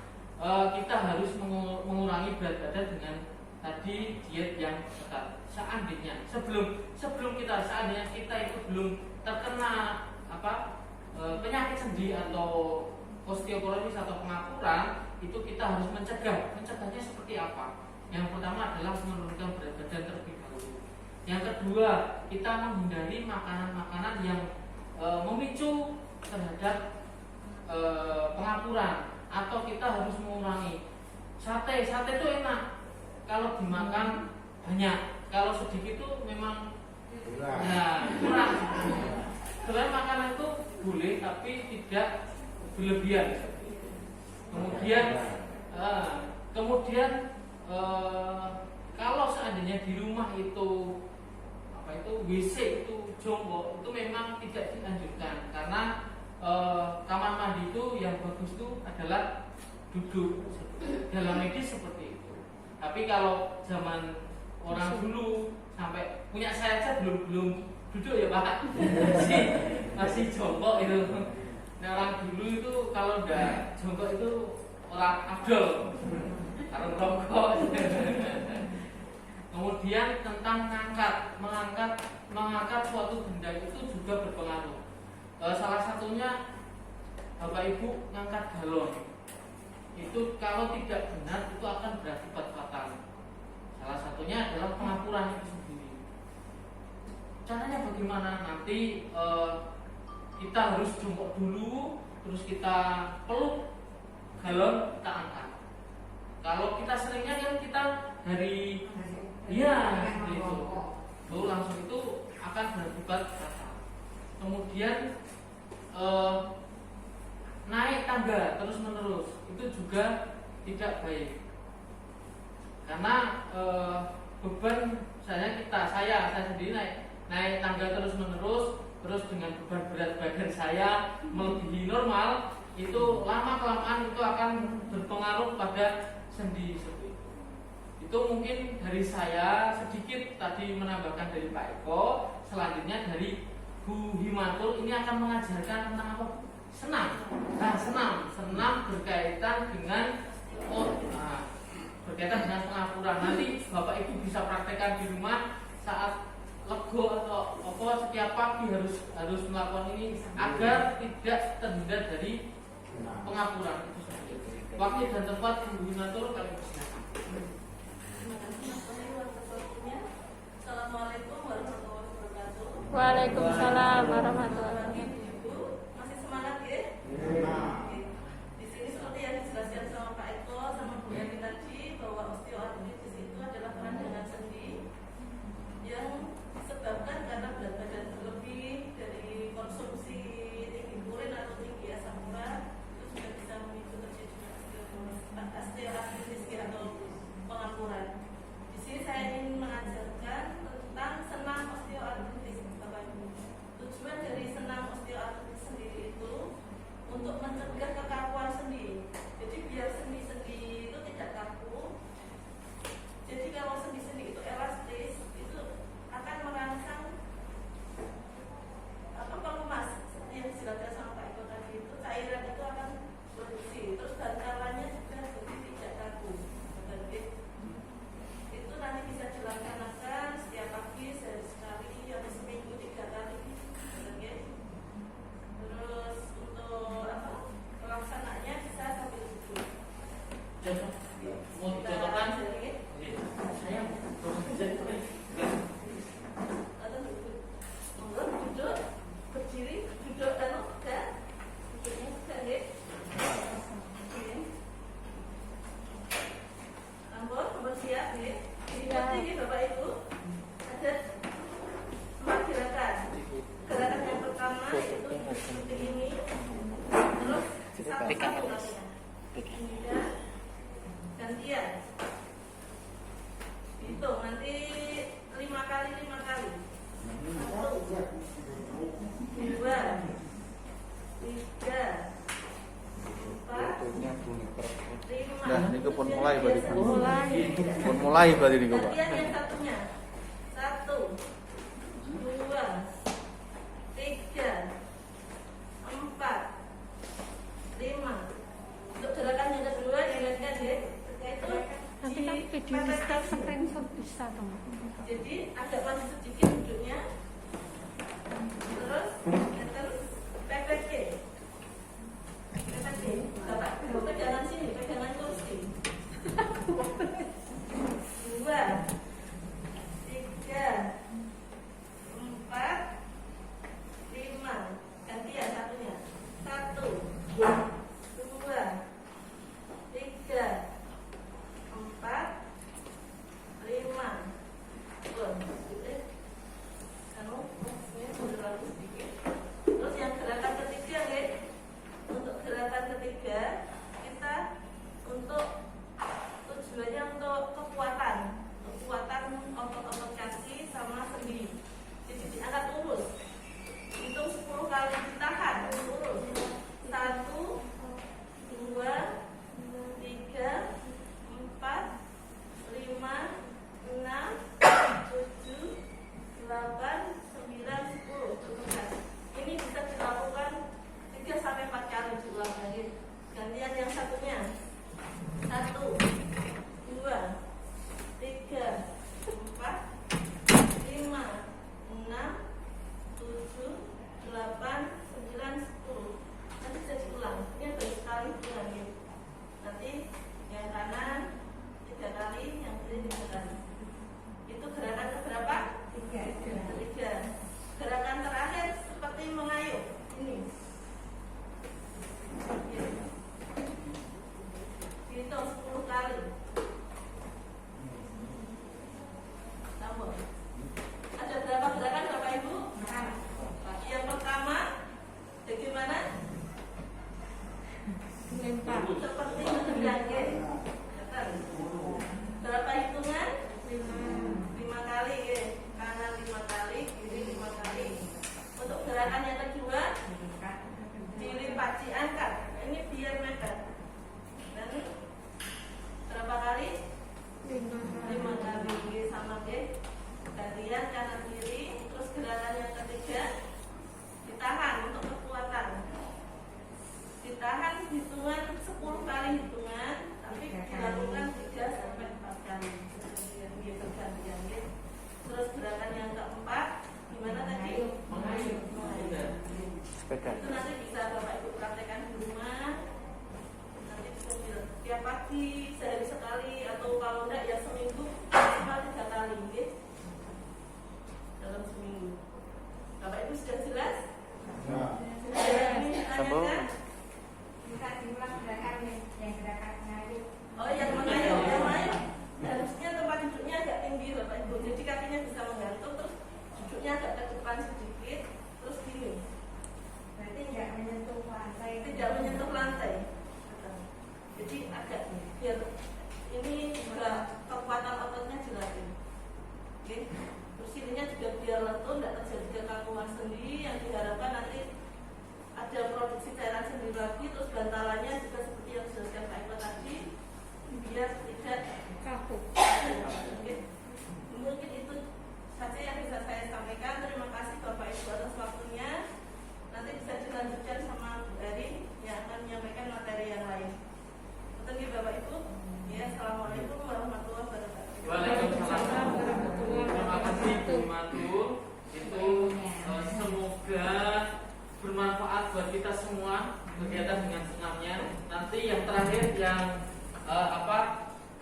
kita harus mengurangi berat badan dengan tadi diet yang ketat. Seandainya sebelum kita itu belum terkena penyakit sendi atau osteoporosis atau pengapuran, itu kita harus mencegahnya seperti apa? Yang pertama adalah menurunkan berat badan terlebih dahulu. Yang kedua, kita menghindari makanan-makanan yang memicu terhadap pengapuran, atau kita harus mengurangi sate itu enak kalau dimakan banyak, kalau sedikit itu memang kurang. Sebenarnya makanan itu boleh tapi tidak berlebihan. Kemudian kalau seandainya di rumah itu WC itu jongkok, itu memang tidak dianjurkan, karena kamar mandi itu yang bagus itu adalah duduk. Dalam medis seperti itu. Tapi kalau zaman orang dulu sampai punya saya aja belum duduk ya Pak, masih jongkok itu. Nah, orang dulu itu kalau udah jongkok itu orang abdol, orang rokok. Kemudian tentang mengangkat suatu benda itu juga berpengaruh. Salah satunya Bapak Ibu ngangkat galon, itu kalau tidak benar itu akan berakibat fatal. Salah satunya adalah pengapuran itu sendiri. Caranya bagaimana? Nanti kita harus jongkok dulu, terus kita peluk galon, kita angkat. Kalau kita seringnya kan kita dari seperti itu, lalu langsung itu akan berakibat fatal. Kemudian naik tangga terus menerus itu juga tidak baik, karena beban saya sendiri naik tangga terus menerus, terus dengan beban berat badan saya melebihi normal, itu lama kelamaan itu akan berpengaruh pada sendi seperti itu. Itu mungkin dari saya sedikit tadi menambahkan dari Pak Eko. Selanjutnya dari Bu Himatul ini akan mengajarkan tentang apa? Senam. Nah, senam berkaitan dengan pengapuran. Nanti Bapak Ibu bisa praktekkan di rumah saat lego atau setiap pagi harus melakukan ini agar tidak terhindar dari pengapuran. Waktu dan tempat Ibu Natur kami persilakan. Terima kasih Mas Tony atas waktunya. Assalamualaikum warahmatullahi wabarakatuh. Waalaikumsalam warahmatullahi wabarakatuh. Ibu masih semangat ya? Oke. Di sini seperti yang dijelaskan sama Pak Eko sama Bu Yani tadi bahwa osteoartritis itu adalah peradangan sendi yang disebabkan karena berat badan berlebih dari konsumsi tinggi urin atau tinggi asam urat, itu sudah bisa memicu terjadinya osteoartritis atau pengapuran. Di sini saya ingin mengajarkan tentang senam osteoartritis, Bapak Ibu. Tujuan dari senam osteoartritis sendiri itu untuk mencegah kekakuan sendi. Jadi biar sendi-sendi itu tidak kaku. Jadi kalau sendi-sendi itu elastis, itu akan merangsang pelumas yang dijelaskan sama Pak Eko tadi itu cairan itu akan produksi. Terus bantalannya juga jadi tidak kaku. Itu nanti bisa dilaksanakan setiap pagi sehari sekali atau seminggu 3 kali. Terus untuk pelaksanaannya bisa sambil duduk. Contoh, mau dicontohkan? Saya duduk, berdiri, duduk dan tegak. Duduknya tegak ya. Ampun siap ya. Diikuti ya Bapak Ibu. Ada 4 gerakan. Gerakan yang pertama itu seperti ini. Terus satu-satu latihan. Kemudian gantian. Hitung nanti 5 kali 5 kali. 1, 2, 3, 4, 5. Nah, ini pun mulai berarti. Mulai. Pun mulai berarti ini, Pak. Latihan yang satunya. 1, 2, 3, 4, 5. Untuk gerakan yang kedua diingatkan ya. Yaitu Nanti kan video di screenshot bisa dong. jadi agak maju sedikit duduknya. Terus pepet. Bapak, pegangan sini, pegangan kursi. 2, tidak terjadi kekakuan sendi yang diharapkan nanti ada produksi cairan sendi lagi, terus bantalannya juga seperti yang sudah saya sampaikan tadi, biar tidak Kaku. Mungkin itu saja yang bisa saya sampaikan. Terima kasih Bapak Ibu atas waktunya. Nanti bisa dilanjutkan sama Bu Eri yang akan menyampaikan materi yang lain. Betul Bapak Ibu. Ya, assalamualaikum warahmatullahi wabarakatuh. Waalaikumsalam. Terima kasih Bu Matul. Itu semoga bermanfaat buat kita semua kegiatan dengan senamnya. Nanti yang terakhir yang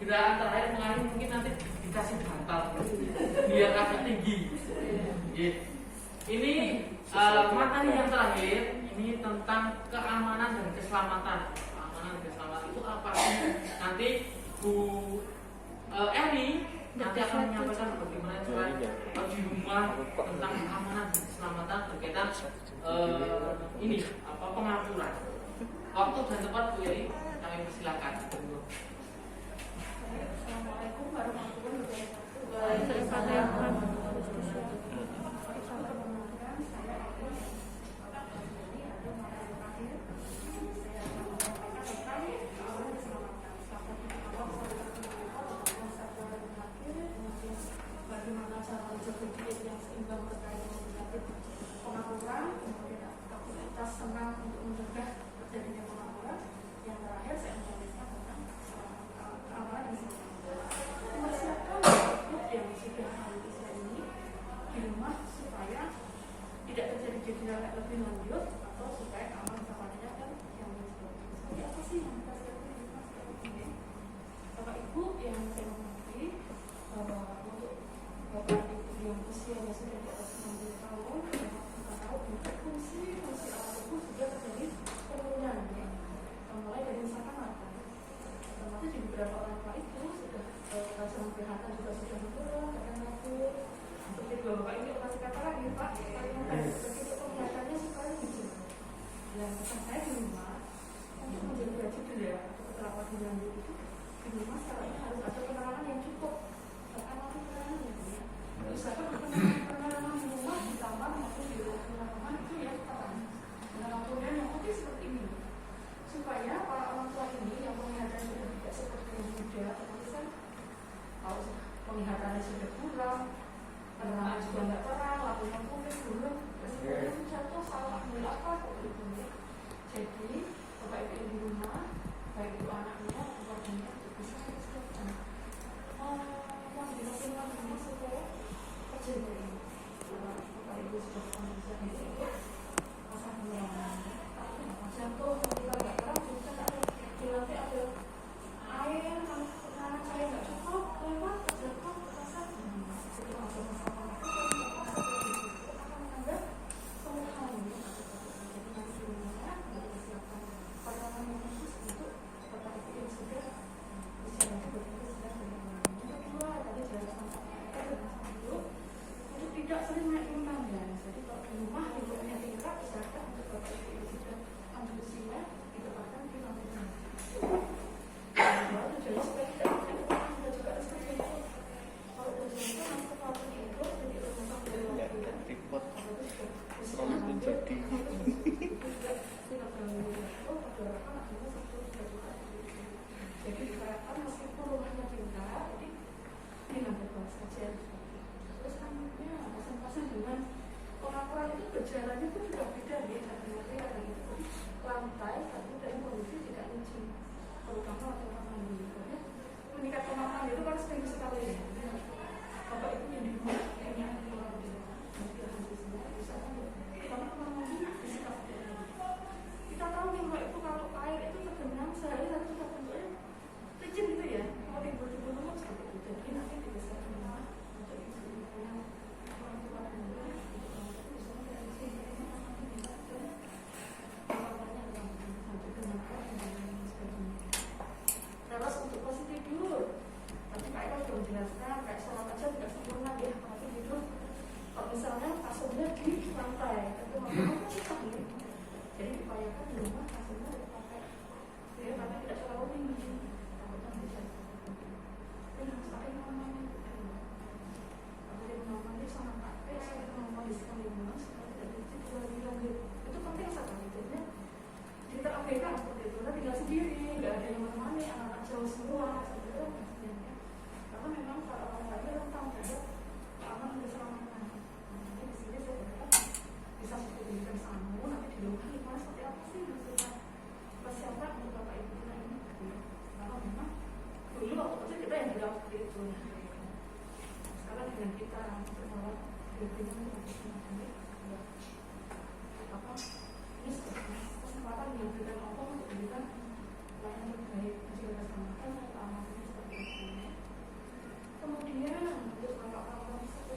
gerakan terakhir mengalir mungkin nanti dikasih bantal biar agak tinggi. Ini materi yang terakhir ini tentang keamanan dan keselamatan. Keamanan dan keselamatan itu apa sih? Nanti Bu Eni nanti akan menyampaikan bagaimana cara di rumah tentang keamanan dan keselamatan berkaitan ini pengaturan. Waktu dan tempat Bu Eni kami persilakan. Assalamualaikum warahmatullahi wabarakatuh. Waalaikumsalam. Bagaimana cara menjaga diet yang seimbang terkait dengan pengaturan, kemudian aktivitas senam untuk mencegah terjadinya pengaturan. Yang terakhir saya menjelaskan tentang keamanan dan mempersiapkan produk yang sudah ahli usia ini di rumah supaya tidak terjadi gejala lebih lanjut atau supaya keamanan keamanannya kan yang seperti apa sih yang kita siapkan di rumah seperti ini. Bapak Ibu yang saya hormati, bahwa untuk Bapak Ibu yang usianya sudah di atas 60 tahun, kita tahu untuk fungsi alat tubuh sudah terjadi penurunan ya. Mulai dari misalkan mata, otomatis di beberapa orang tua itu sudah rasa kesehatan juga sudah menurun, kadang kabur. Seperti dua bapak ini masih kata lagi Pak, begitu penglihatannya sekali hijau. Dan pesan saya di rumah untuk menjadi wajib dulu ya, atau keterawat lanjut itu di rumah sekarang harus ada penerangan yang cukup. Misalkan penerangan di rumah, di kamar maupun di rumah itu ya terang. Penerangan yang putih seperti ini, supaya para orang tua ini yang penglihatannya sudah tidak seperti yang muda, otomatis kan kalau penglihatannya sudah kurang, penerangan juga nggak terang, lampunya putih, belum, kemudian jatuh salah ambil apa, jadi bapak ibu yang di rumah, baik itu anaknya, keluarganya bisa siapkan. Yang dilakukan rumah supaya terjaga ini. Bapak ibu sudah bisa itu pasang penerangan. Jatuh kita nggak terang, kita di lantai ada air, karena saya nggak cukup lewat jatuh ke pasang. Itu ada masalah. Akan menambah kemudahan ini. Jadi nanti di rumah kita siapkan penerangan yang khusus untuk bapak ibu yang sudah usianya begitu sedang berjalan. Yang kedua tadi jelaskan untuk tidak sering naik tangga. Jadi kalau di rumah ibunya tingkat, usahakan untuk bapak ibu yang sudah lanjut usia ditempatkan di lantai tengah. Kedua tujuannya supaya tidak terjadi tangga juga harus seperti itu. Kalau tujuan itu nanti kalau tidur jadi rumah dari waktu ya. Selalu menjadi. Jadi diharapkan meskipun rumahnya tingkat, jadi ini lantai bawah saja. Terus rambutnya pasang-pasang dengan pengaturan itu berjalannya pun juga beda ya, ada material gitu. Jadi lantai satu dan kondisi tidak licin, terutama waktu kamar mandi. Karena meningkat kamar mandi itu kan sering sekali ya. Bapak ibu yang di rumah punya kamar mandi, mungkin habis semua bisa kan? Karena kamar mandi disikap kita tahu nih Bapak Ibu kalau air itu tergenang sehari harus sudah bentuknya licin gitu ya. Kalau timbul-timbul rumah seperti itu. Jadi nanti bisa rumah untuk ibu-ibu yang orang tua muda itu bisa dari sini sampai ke mata dan sebagainya. Terus untuk posisi tidur, tadi Pak Eko sudah menjelaskan kayak sholat aja tidak sempurna ya. Tapi tidur kalau misalnya kasurnya di lantai, itu makanya susah ya. Jadi diupayakan di rumah hasilnya dipakai ya, karena tidak terlalu tinggi takutnya bisa dan harus pakai namanya kalau dia namanya sama pakai saya namanya berpikir apa ini kesempatan yang diberikan Allah untuk memberikan pelayanan terbaik hasil keselamatan serta amal ini seperti itu. Kemudian untuk bapak-bapak itu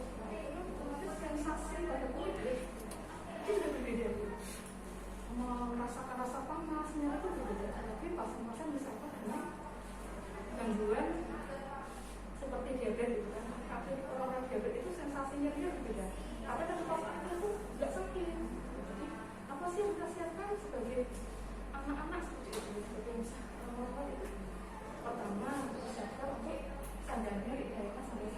otomatis sensasi pada kulit itu sudah berbeda. Merasakan rasa panasnya itu berbeda. Tapi pasien-pasien misalkan dengan gangguan seperti diabetes gitu kan. Tapi orang diabetes itu sensasinya dia berbeda. Tapi tetap itu nggak sakit. Jadi apa sih yang kita siapkan sebagai anak-anak seperti itu? Seperti misalkan orang itu pertama kita siapkan untuk sadarnya dikaitkan sampai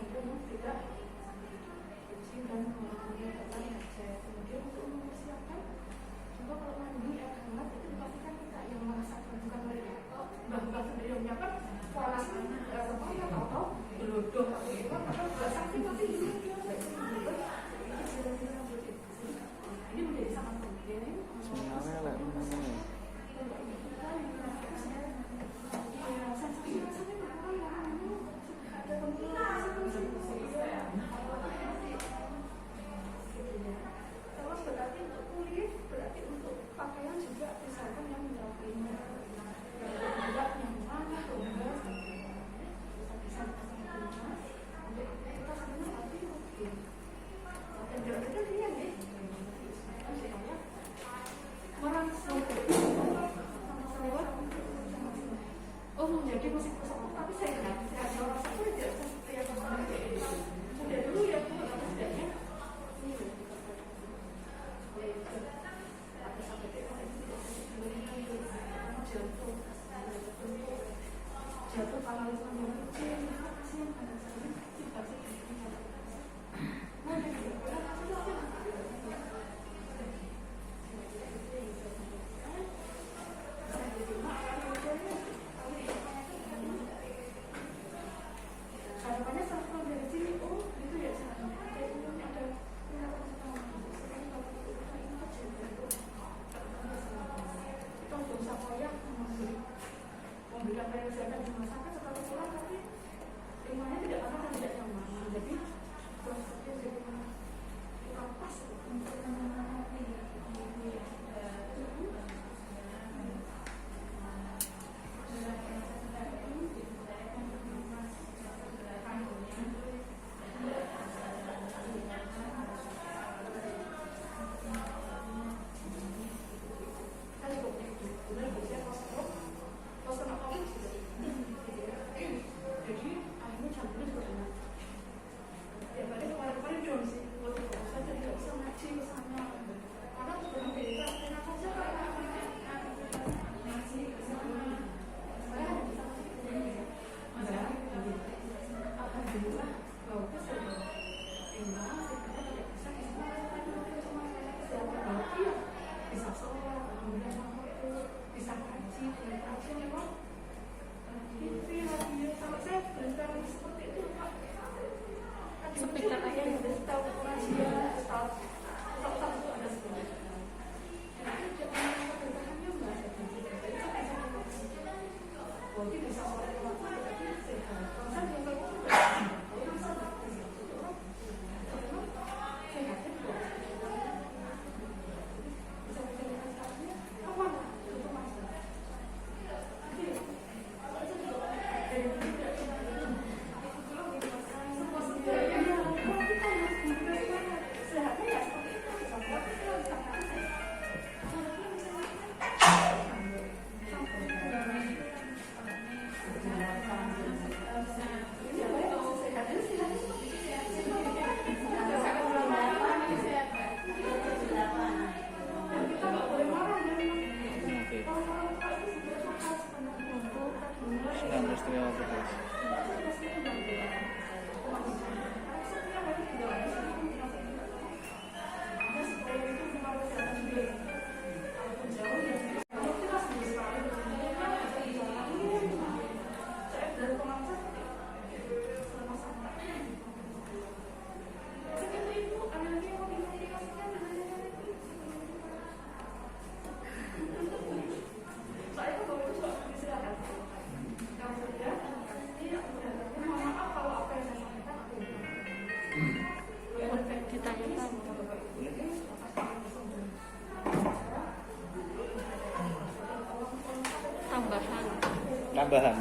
tambahan.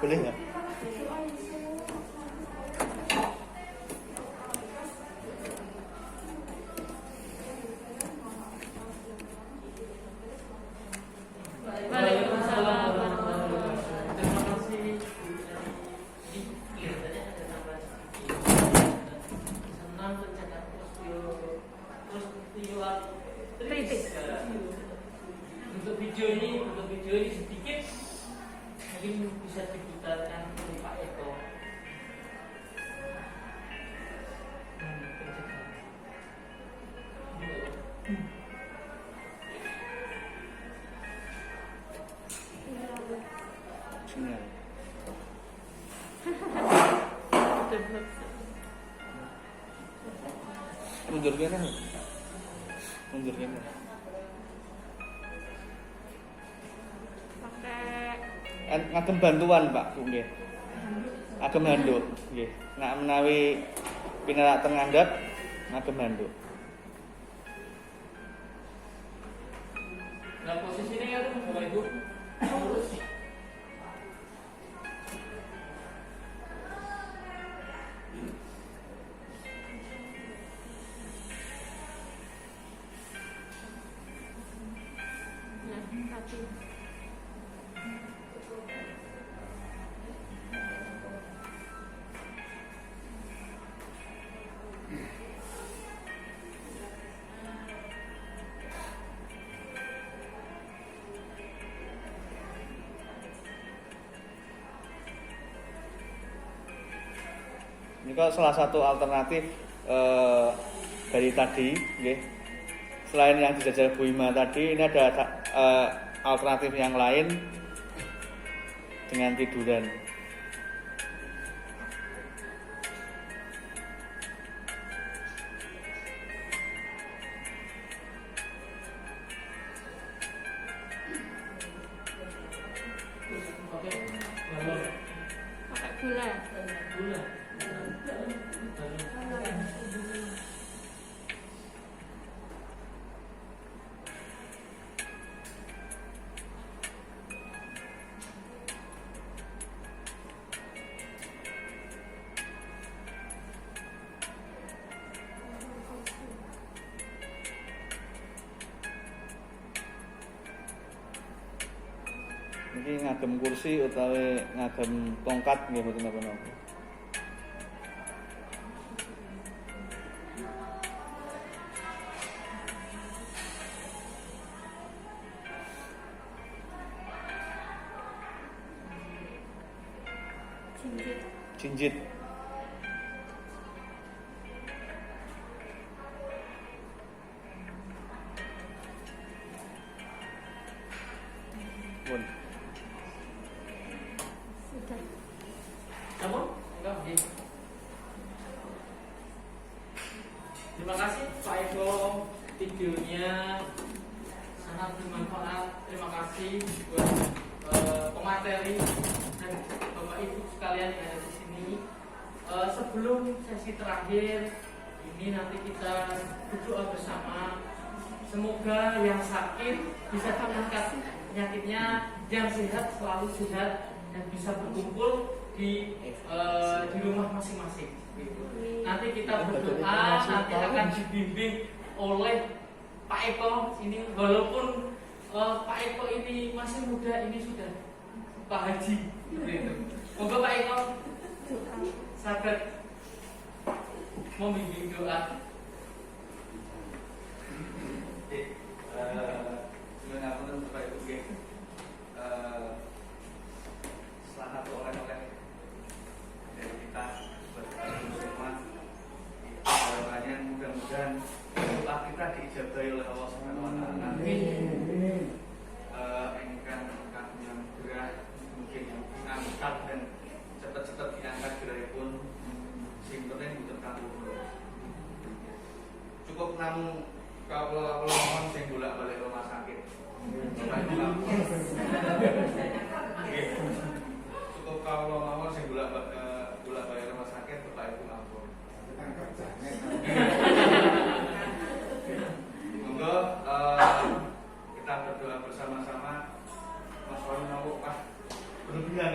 Boleh nggak? Waalaikumsalam warahmatullahi wabarakatuh. Terima kasih. Ini kelihatannya ada tambahan sedikit. Senang tercatat osteoartritis. Untuk video ini sedikit mungkin bisa diputarkan oleh Pak Eko. Mundur kene. Mundur kene. Pakai Ngagem bantuan, Pak, nggih. Ngagem handuk, nggih. Nek menawi pinarakan ngandhap ngagem handuk. Nah posisinya ya Bapak Ibu lurus. ya, kaki. Ini kalau salah satu alternatif dari tadi, nggih. Selain yang dijajal Bu Ima tadi, ini ada alternatif yang lain dengan tiduran. Oke, balon. Pakai gula. Gula. Ini ngagem kursi utawi ngagem tongkat nggih mboten napa-napa. Jinjit. Jinjit. Pun. Sudah. Kamu? Enggak, begini. Terima kasih Pak Eko, videonya sangat bermanfaat. Terima kasih buat pemateri dan Bapak Ibu sekalian yang ada di sini. Sebelum sesi terakhir ini nanti kita berdoa bersama. Semoga yang sakit bisa terangkat penyakitnya, yang sehat selalu sehat dan bisa berkumpul di rumah masing-masing. Nanti kita berdoa, nanti akan dibimbing oleh Pak Eko. Ini walaupun Pak Eko ini masih muda, ini sudah Pak Haji. Moga Pak Eko saged membimbing doa. Ngapunten Bapak Ibu nggih. Salah satu oleh-oleh dari kita buat semua. Harapannya mudah-mudahan doa kita diijabahi oleh Allah Subhanahu wa taala. Engkang yang gerah mungkin yang diangkat dan cepat-cepat diangkat gerahipun sing penting mboten kanggo. Cukup namung kalau mohon sing bolak-balik rumah sakit. Cukup kalau mohon sing bolak-balik rumah sakit Bapak Ibu ampun. Monggo kita berdoa bersama-sama. Mas Wali Nawuk Pak berlebihan.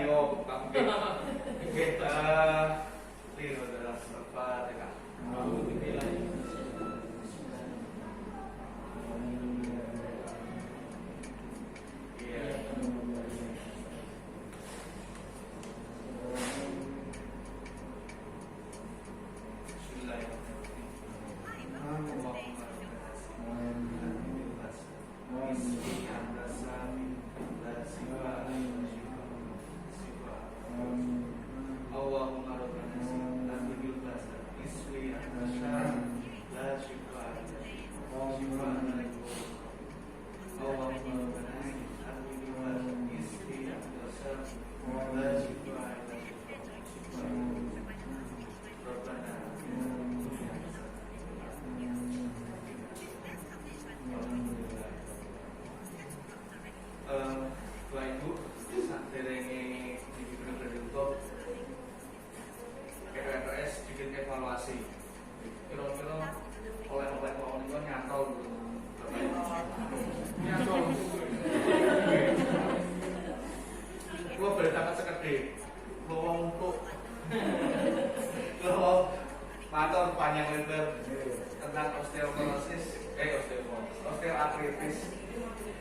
kritis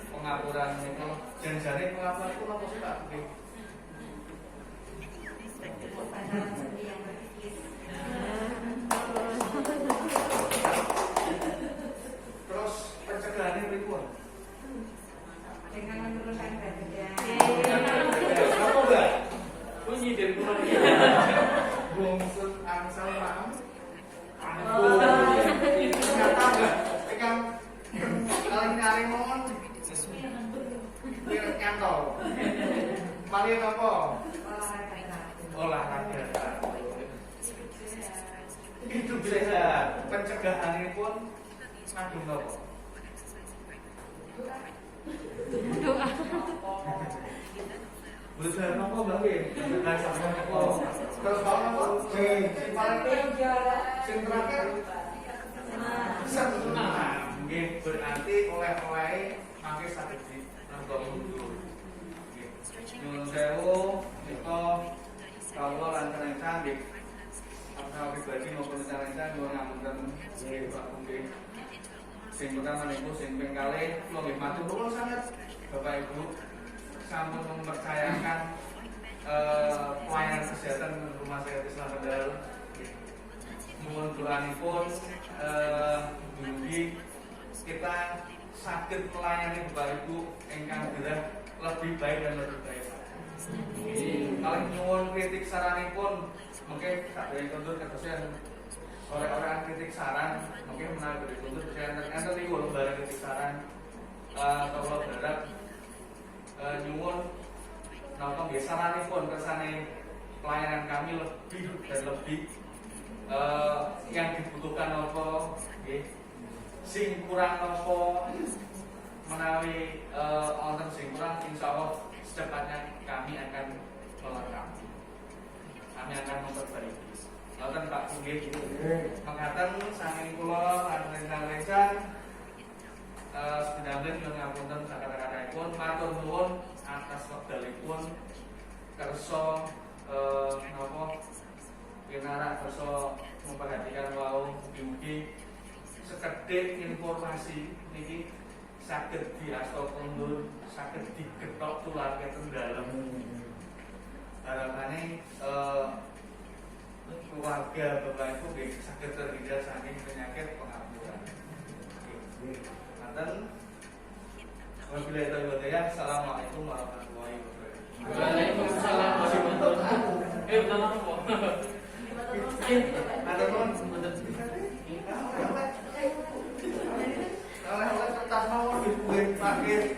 pengapuran itu. Jangan-jangan pengapuran itu apa sih Pak? Terus pencegahannya pripun? Dengan menurunkan berat badan. Apa enggak? Bunyi dari kurang. Bungkus angsal maem. Ternyata enggak. Tekan kali-kali mohon. Wirid kantol. Mari apa? Olahraga. Hidup sehat. Pencegahannya pun ngandung apa? Doa. Berusaha apa Mbak Win? Berusaha sama apa? Terus mau apa? Paling sing terakhir senam. Nggih, berarti oleh-oleh mangke saged di nonton dulu. Nggih. Nyuwun sewu, kita kawula lan kanca nggih. Apa pribadi maupun kanca nyuwun ngapunten nggih Pak nggih. Sing pertama niku sing ping kalih kula nggih matur nuwun sanget Bapak Ibu sampun mempercayakan pelayanan kesehatan Rumah Sakit Islam Kendal. Mohon doanipun mugi kita sakit melayani Bapak Ibu ingkang gerah lebih baik dan lebih baik. Kalau nyuwun kritik saranipun mungkin tak boleh kondur keterusan orang-orang kritik saran mungkin menarik dari kondur saya enten niku lembaga kritik saran kalau berharap nyuwun napa nggih saranipun kersane pelayanan kami lebih dan lebih yang dibutuhkan apa nggih sing kurang apa menawi wonten sing kurang insyaallah secepatnya kami akan melengkapi. Kami akan memperbaiki. Wonten Pak nggih. Mangkaten saking kula lan rencana-rencana sedamel nyuwun ngapunten sakata-kataipun matur nuwun atas wekdalipun kersa napa pinarak kersa memperhatikan wau mugi sekedhik informasi niki saged diasta kondur saged digetok tularke teng dalem harapane keluarga Bapak Ibu nggih saged terhindar saking penyakit pengapuran. Wabillahi taufiq wal hidayah. Assalamualaikum warahmatullahi wabarakatuh. Waalaikumsalam warahmatullahi wabarakatuh. Betul apa? Ada teman kalau kertas mau dibuat pakai